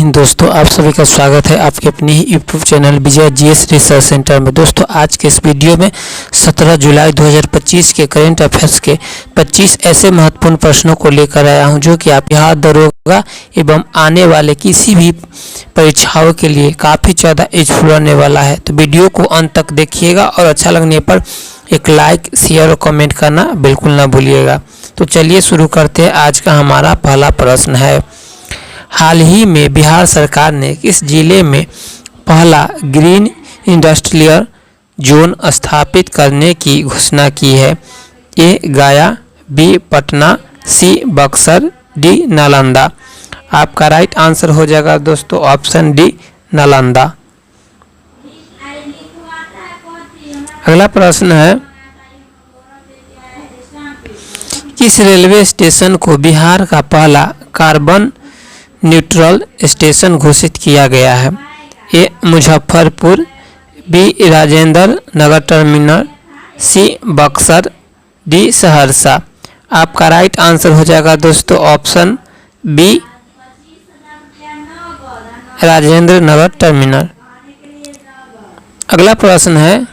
हिंद दोस्तों, आप सभी का स्वागत है आपके अपने ही यूट्यूब चैनल विजय जीएस रिसर्च सेंटर में। दोस्तों आज के इस वीडियो में 17 जुलाई 2025 के करेंट अफेयर्स के 25 ऐसे महत्वपूर्ण प्रश्नों को लेकर आया हूं जो कि आप यहाँ दरोगा एवं आने वाले किसी भी परीक्षाओं के लिए काफ़ी ज़्यादा यूजफुल होने वाला है। तो वीडियो को अंत तक देखिएगा और अच्छा लगने पर एक लाइक, शेयर और कमेंट करना बिल्कुल ना भूलिएगा। तो चलिए शुरू करते हैं। आज का हमारा पहला प्रश्न है, हाल ही में बिहार सरकार ने किस जिले में पहला ग्रीन इंडस्ट्रियल जोन स्थापित करने की घोषणा की है? ए गया, बी पटना, सी बक्सर, डी नालंदा। आपका राइट आंसर हो जाएगा दोस्तों ऑप्शन डी नालंदा। अगला प्रश्न है, किस रेलवे स्टेशन को बिहार का पहला कार्बन न्यूट्रल स्टेशन घोषित किया गया है? ए मुजफ्फरपुर, बी राजेंद्र नगर टर्मिनल, सी बक्सर, डी सहरसा। आपका राइट आंसर हो जाएगा दोस्तों option B Rajendra Nagar terminal. अगला प्रश्न है,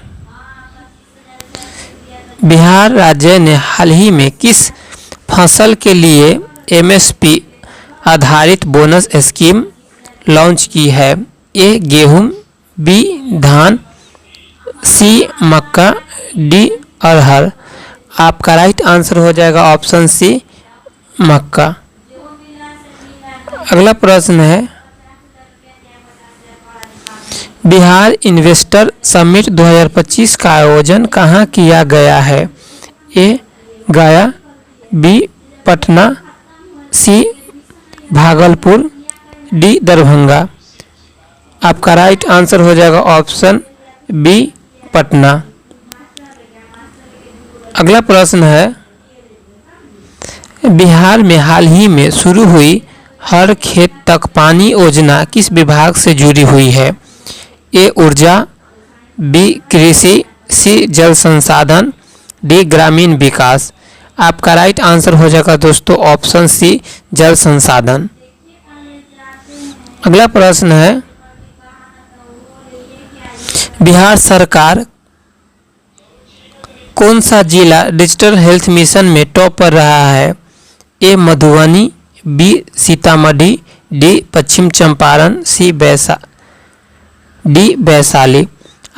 बिहार राज्य ने हाल ही में किस फसल के लिए एमएसपी आधारित बोनस स्कीम लॉन्च की है? ए गेहूं, बी धान, सी मक्का, डी अरहर। आपका राइट आंसर हो जाएगा ऑप्शन सी मक्का। अगला प्रश्न है, बिहार इन्वेस्टर समिट 2025 का आयोजन कहाँ किया गया है? ए गया, बी पटना, सी भागलपुर, डी दरभंगा। आपका राइट आंसर हो जाएगा ऑप्शन बी पटना। अगला प्रश्न है, बिहार में हाल ही में शुरू हुई हर खेत तक पानी योजना किस विभाग से जुड़ी हुई है? ए ऊर्जा, बी कृषि, सी जल संसाधन, डी ग्रामीण विकास। आपका राइट आंसर हो जाएगा दोस्तों ऑप्शन सी जल संसाधन। अगला प्रश्न है, बिहार सरकार कौन सा जिला डिजिटल हेल्थ मिशन में टॉप पर रहा है? ए मधुबनी, बी सीतामढ़ी, डी पश्चिम चंपारण, सी डी वैशाली।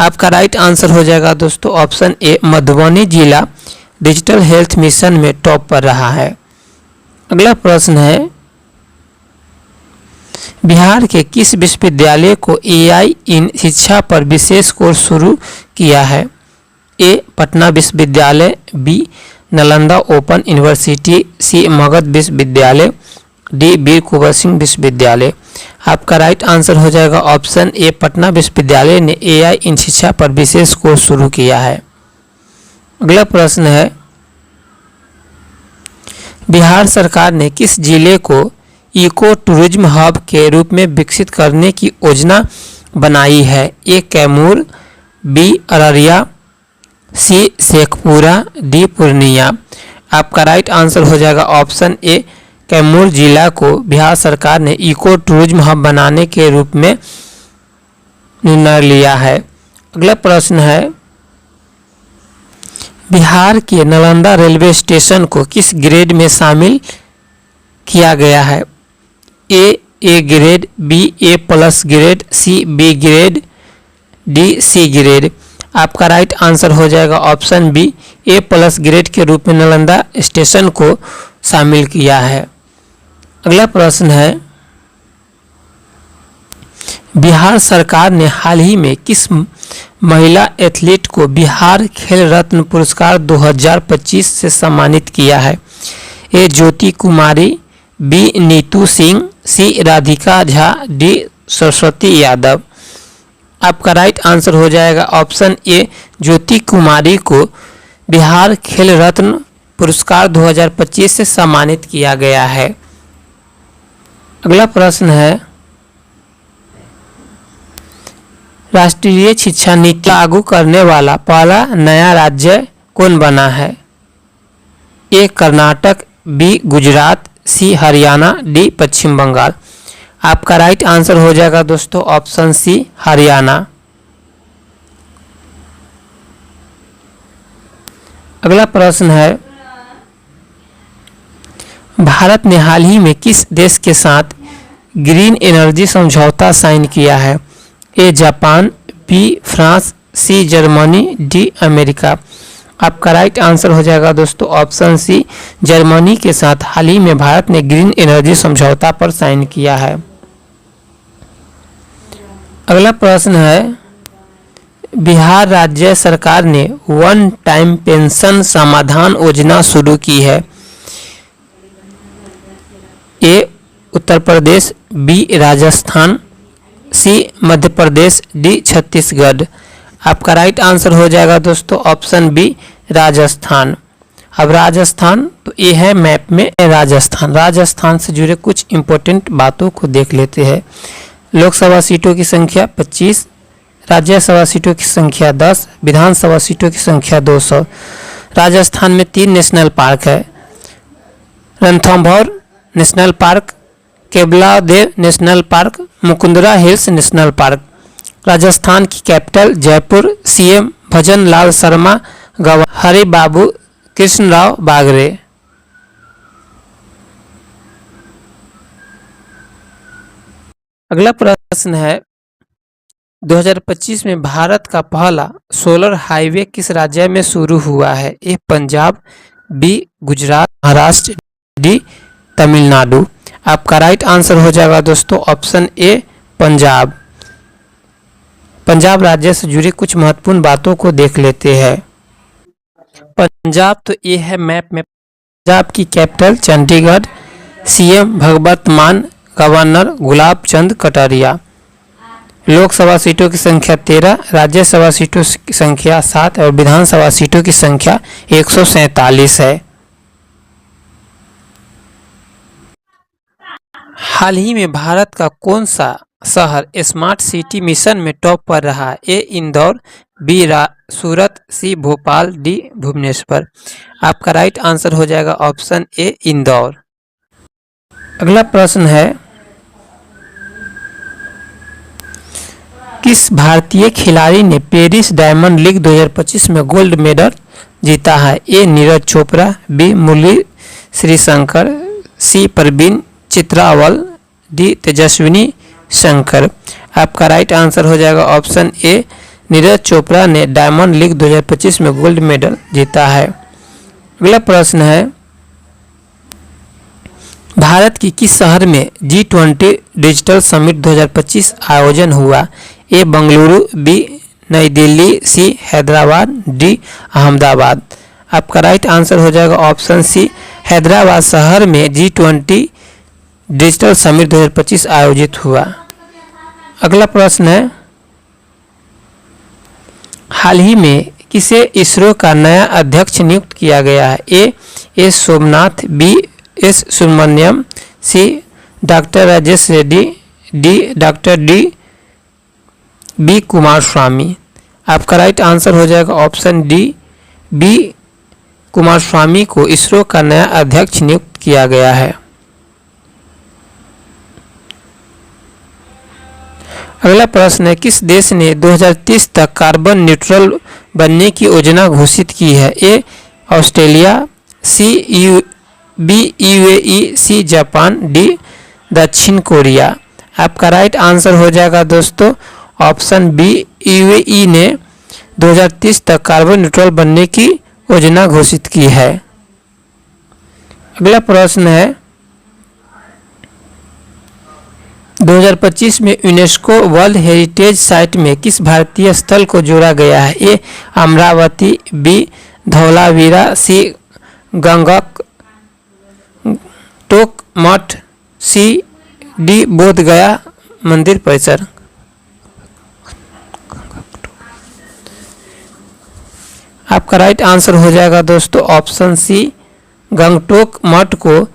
आपका राइट आंसर हो जाएगा दोस्तों ऑप्शन ए मधुबनी जिला डिजिटल हेल्थ मिशन में टॉप पर रहा है। अगला प्रश्न है, बिहार के किस विश्वविद्यालय को एआई इन शिक्षा पर विशेष कोर्स शुरू किया है? ए पटना विश्वविद्यालय, बी नालंदा ओपन यूनिवर्सिटी, सी मगध विश्वविद्यालय, डी वीर कुंवर सिंह विश्वविद्यालय। आपका राइट आंसर हो जाएगा ऑप्शन ए पटना विश्वविद्यालय ने एआई इन शिक्षा पर विशेष कोर्स शुरू किया है। अगला प्रश्न है, बिहार सरकार ने किस जिले को इको टूरिज्म हब के रूप में विकसित करने की योजना बनाई है? ए कैमूर, बी अररिया, सी शेखपुरा, डी पूर्णिया। आपका राइट आंसर हो जाएगा ऑप्शन ए कैमूर जिला को बिहार सरकार ने इको टूरिज्म हब बनाने के रूप में निर्णय लिया है। अगला प्रश्न है, बिहार के नालंदा रेलवे स्टेशन को किस ग्रेड में शामिल किया गया है? A grade, B A plus grade, C B grade, D C grade. आपका राइट आंसर हो जाएगा option B A plus grade के रूप में नालंदा स्टेशन को शामिल किया है। अगला प्रश्न है, बिहार सरकार ने हाल ही में किस महिला एथलीट को बिहार खेल रत्न पुरस्कार 2025 से सम्मानित किया है? ए ज्योति कुमारी, बी नीतू सिंह, सी राधिका झा, डी सरस्वती यादव। आपका राइट आंसर हो जाएगा ऑप्शन ए ज्योति कुमारी को बिहार खेल रत्न पुरस्कार 2025 से सम्मानित किया गया है। अगला प्रश्न है, राष्ट्रीय शिक्षा नीति लागू करने वाला पहला नया राज्य कौन बना है? ए कर्नाटक, बी गुजरात, सी हरियाणा, डी पश्चिम बंगाल। आपका राइट आंसर हो जाएगा दोस्तों ऑप्शन सी हरियाणा। अगला प्रश्न है, भारत ने हाल ही में किस देश के साथ ग्रीन एनर्जी समझौता साइन किया है? A Japan, B France, C Germany, D America. आपका राइट आंसर हो जाएगा दोस्तों ऑप्शन सी जर्मनी के साथ हाल ही में भारत ने ग्रीन एनर्जी समझौता पर साइन किया है। अगला प्रश्न है, बिहार राज्य सरकार ने वन टाइम पेंशन समाधान योजना शुरू की है। ए उत्तर प्रदेश, बी राजस्थान, सी मध्य प्रदेश, डी छत्तीसगढ़। आपका राइट आंसर हो जाएगा दोस्तों ऑप्शन बी राजस्थान। अब राजस्थान तो ये है मैप में राजस्थान। राजस्थान से जुड़े कुछ इंपॉर्टेंट बातों को देख लेते हैं। लोकसभा सीटों की संख्या 25, राज्यसभा सीटों की संख्या 10, विधानसभा सीटों की संख्या 200। राजस्थान में 3 नेशनल पार्क है, Ranthambore national park, Keoladeo national park, Mukundra hills national park. Rajasthan की कैपिटल जयपुर। सीएम भजन लाल शर्मा, गवर्नर हरि बाबू कृष्णराव बागरे। अगला प्रश्न है, 2025 में भारत का पहला सोलर हाईवे किस राज्य में शुरू हुआ है? ए पंजाब, बी गुजरात, महाराष्ट्र, डी तमिलनाडु। आपका राइट आंसर हो जाएगा दोस्तों ऑप्शन ए पंजाब। पंजाब राज्य से जुड़ी कुछ महत्वपूर्ण बातों को देख लेते हैं। पंजाब तो ये है मैप में। पंजाब की कैपिटल चंडीगढ़, सीएम भगवंत मान, गवर्नर गुलाब चंद कटारिया। लोकसभा सीटों की संख्या 13, राज्यसभा सीटों की संख्या 7 और विधानसभा सीटों की संख्या 147 है। हाल ही में भारत का कौन सा शहर स्मार्ट सिटी मिशन में टॉप पर रहा? ए इंदौर, बी सूरत, सी भोपाल, डी भुवनेश्वर। आपका राइट आंसर हो जाएगा ऑप्शन ए इंदौर। अगला प्रश्न है, किस भारतीय खिलाड़ी ने पेरिस डायमंड लीग 2025 में गोल्ड मेडल जीता है? ए नीरज चोपड़ा, बी मुरली श्रीशंकर, सी परवीन चित्रावल, डी तेजस्विनी शंकर। आपका राइट आंसर हो जाएगा ऑप्शन ए नीरज चोपड़ा ने डायमंड लीग 2025 में गोल्ड मेडल जीता है। अगला प्रश्न है, भारत की किस शहर में G20 डिजिटल समिट 2025 आयोजन हुआ? ए बंगलुरु, बी नई दिल्ली, सी हैदराबाद, डी अहमदाबाद। आपका राइट आंसर हो जाएगा ऑप्शन सी हैदराबाद शहर में G20 डिजिटल समिट 2025 आयोजित हुआ। अगला प्रश्न है, हाल ही में किसे इसरो का नया अध्यक्ष नियुक्त किया गया है? A Somnath, B S Subramaniam, C doctor Rajesh Reddy, D doctor B Kumar Swamy. आपका राइट आंसर हो जाएगा option D B Kumar Swamy को इसरो का नया अध्यक्ष नियुक्त किया गया है। अगला प्रश्न है, किस देश ने 2030 तक कार्बन न्यूट्रल बनने की योजना घोषित की है? A Australia, B UAE, C Japan, D दक्षिण कोरिया। आपका राइट आंसर हो जाएगा दोस्तों ऑप्शन बी यूएई ने 2030 तक कार्बन न्यूट्रल बनने की योजना घोषित की है। अगला प्रश्न है, 2025 में यूनेस्को वर्ल्ड हेरिटेज साइट में किस भारतीय स्थल को जोड़ा गया है? ए अमरावती, बी धौलावीरा, सी गंगक टोक मठ, सी डी बोध गया मंदिर परिसर। आपका राइट आंसर हो जाएगा दोस्तों ऑप्शन सी गंगटोक मठ को।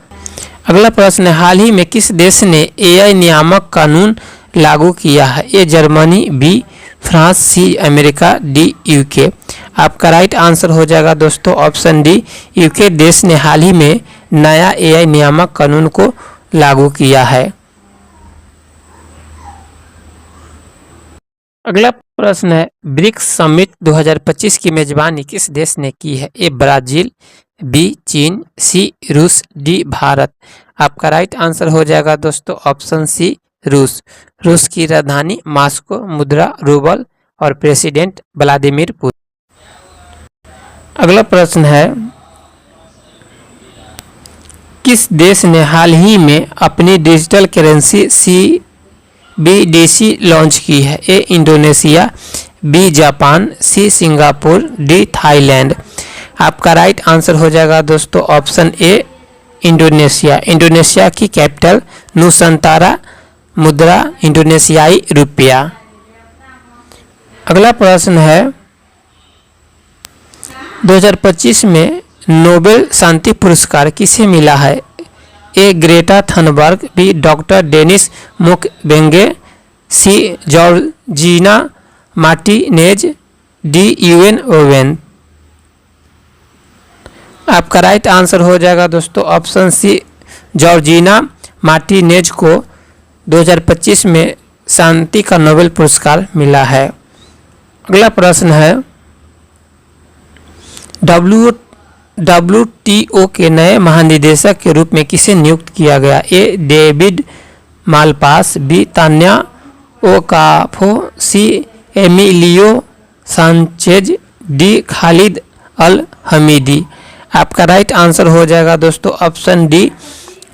अगला प्रश्न है, हाल ही में किस देश ने एआई नियामक कानून लागू किया है? A Germany, B France, C America, D UK. आपका राइट आंसर हो जाएगा दोस्तों ऑप्शन डी यूके देश ने हाल ही में नया एआई नियामक कानून को लागू किया है। अगला प्रश्न है, ब्रिक्स समिट 2025 की मेजबानी किस देश ने की है? ए ब्राजील, बी चीन, सी रूस, डी भारत। आपका राइट आंसर हो जाएगा दोस्तों ऑप्शन सी रूस। रूस की राजधानी मॉस्को, मुद्रा रूबल और प्रेसिडेंट व्लादिमीर पुतिन। अगला प्रश्न है, किस देश ने हाल ही में अपनी डिजिटल करेंसी CBDC लॉन्च की है? A Indonesia, B Japan, C Singapore, D Thailand. आपका राइट आंसर हो जाएगा दोस्तों ऑप्शन ए इंडोनेशिया। इंडोनेशिया की कैपिटल नुसंतारा, मुद्रा इंडोनेशियाई रुपया। अगला प्रश्न है, 2025 में नोबेल शांति पुरस्कार किसे मिला है? A Greta Thunberg, B doctor Denis Mukwege, C Georgina Martinez, D UN Owen. आपका राइट आंसर हो जाएगा दोस्तों ऑप्शन सी जॉर्जिना मार्टिनेज को 2025 में शांति का नोबेल पुरस्कार मिला है। अगला प्रश्न है, WTO के नए महानिदेशक के रूप में किसे नियुक्त किया गया? ए डेविड मालपास, बी तान्या ओकाफो, सी एमिलियो सांचेज, डी खालिद अल हमीदी। आपका राइट आंसर हो जाएगा दोस्तों ऑप्शन डी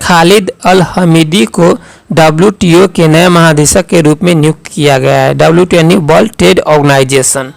खालिद अल हमीदी को WTO के नए महानिदेशक के रूप में नियुक्त किया गया है। WTO यानी वर्ल्ड ट्रेड ऑर्गेनाइजेशन।